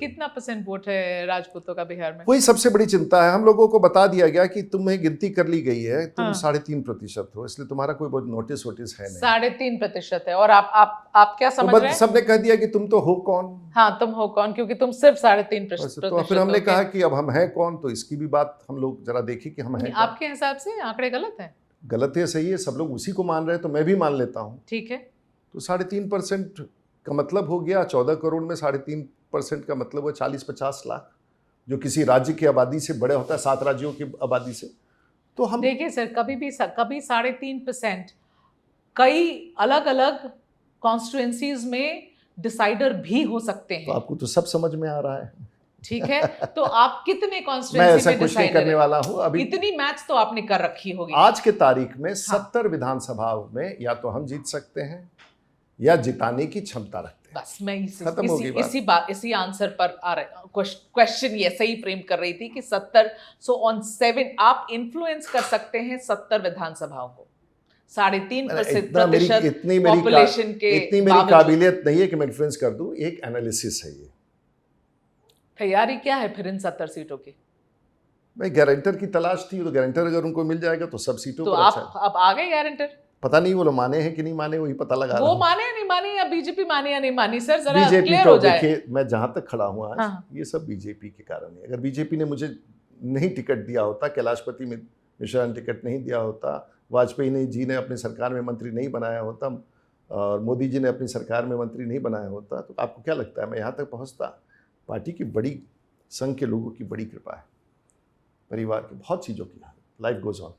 कितना % वोट है राजपूतों का बिहार में? वही सबसे बड़ी चिंता है। हम लोगों को बता दिया गया कि तुम्हें गिनती कर ली गई है, तुम हाँ। 3.5% हो, इसलिए तुम्हारा कोई बहुत नोटिस वोटिस है नहीं। 3.5% है। और आप क्या तो समझ बस रहे हैं? सबने कह दिया कि तुम तो हो कौन। हाँ, तुम हो कौन, क्योंकि तुम सिर्फ 3.5% तो फिर हमने कहा कि अब हम हैं कौन, तो इसकी भी बात हम लोग जरा देखें कि हम हैं कौन। आपके हिसाब से आंकड़े गलत हैं? गलत है सही है, सब लोग उसी को मान रहे हैं तो मैं भी मान लेता हूँ। ठीक है। तो 3.5% का मतलब हो गया 14 करोड़ में 3.5% का मतलब हुआ 40-50 लाख, जो किसी राज्य की आबादी से बड़े होता है, 7 राज्यों की आबादी से। तो हम देखिए सर, कभी 3.5% कई अलग अलग कॉन्स्टिट्यूएंसीज में डिसाइडर भी हो सकते तो हैं। आपको तो सब समझ में आ रहा है। ठीक है, तो आप कितने मैं कॉन्स्टिट्यूएंसी ऐसा में कुछ नहीं डिसाइडर करने हैं? वाला हूँ अभी। इतनी मैच तो आपने कर रखी होगी। आज के तारीख में 70 विधानसभाओं में या तो हम जीत सकते हैं या जिताने की क्षमता रखते हैं। बस मैं खत्म होगी बात। इसी आंसर पर आ रहा क्वेश्चन ये सही फ्रेम कर रही थी कि 70 ऑन 7 आप इन्फ्लुएंस कर सकते हैं 70 विधानसभाओं को 3.5% इतनी पॉपुलेशन के मेरी काबिलियत नहीं है कि मैं इन्फ्लुएंस कर दूं। एक एनालिसिस है ये। तैयारी क्या है फिर इन 70 सीटों की? भाई गारंटर की तलाश थी, तो गारंटर अगर उनको मिल जाएगा तो सब सीटों तो पर आप अच्छा है। अब आ गए गारंटर? पता नहीं वो लोग माने हैं कि नहीं माने, वही पता लगा रहा वो हूं। माने या नहीं माने, या बीजेपी माने या नहीं मानी? सर जरा बीजेपी क्लियर तो हो जाए। देखिए, मैं जहां तक खड़ा हूं आज, हाँ। ये सब बीजेपी के कारण है। अगर बीजेपी ने मुझे नहीं टिकट दिया होता, कैलाशपति मिश्रा ने टिकट नहीं दिया होता, वाजपेयी जी ने अपनी सरकार में मंत्री नहीं बनाया होता, और मोदी जी ने अपनी सरकार में मंत्री नहीं बनाया होता, तो आपको क्या लगता है मैं यहाँ तक पहुँचता? पार्टी की बड़ी संघ के लोगों की बड़ी कृपा है, परिवार की बहुत चीज़ों की। Life goes on.